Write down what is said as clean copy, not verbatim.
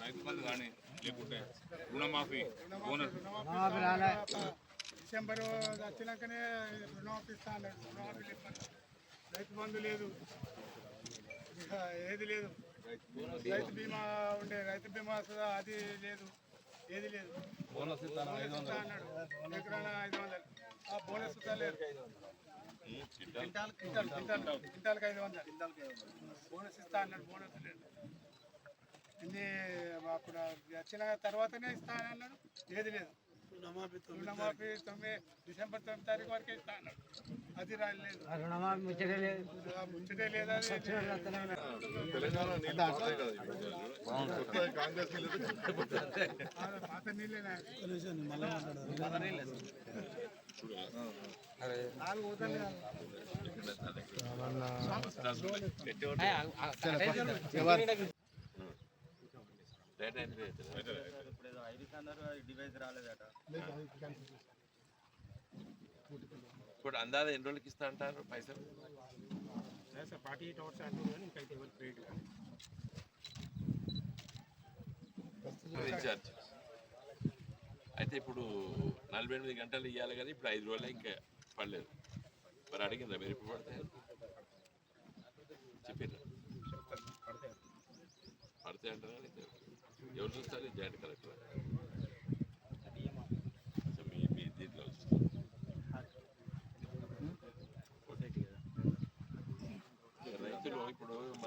రైతు బంధు కానీ లేకుంటే రుణమాఫీ డిసెంబర్ వచ్చినాకనే రుణమాఫీ ఇస్తా అన్నాడు. రుణమాఫీ లేదు, రైతు బంధు లేదు, ఏది లేదు. రైతు బీమా ఉండే రైతు బీమా అది లేదు, ఏది లేదు. బోనస్ ఇస్తా అన్నాడు, ఎకరాన 500. ఆ బోనస్ లేదు. క్వింటాల్కి 500 బోనస్ ఇస్తా అన్నాడు, బోనస్ లేదు. ఇన్ని అప్పుడు వచ్చిన తర్వాతనే ఇస్తా అని అన్నాడు, ఏది లేదు. రుణమాఫీ 9 డిసెంబర్ 9 తారీఖు వరకే ఇస్తా అన్నాడు, అది రాలేదు. ముచ్చటే లేదా. పాత నీళ్ళేనా డివైస్ రాలేదట. ఇప్పుడు అందాజ ఎన్ని రోజులకి ఇస్తా అంటారు పైసలు? 48 hours అంటారు, ఇంకైతే ఎవరు క్రెడిట్ ఇన్ఛార్జ్ అయితే ఇప్పుడు 48 గంటలు ఇవ్వాలి కదా, ఇప్పుడు 5 రోజులు ఇంకా పడలేదు. మరి అడిగిందా మీరు ఇప్పుడు పడతాయి చెప్పారు? పడతాయి అంటారా? ఎవరు చూస్తారు? జాయింట్ కలెక్టర్ మీ దీంట్లో రైతులు ఇప్పుడు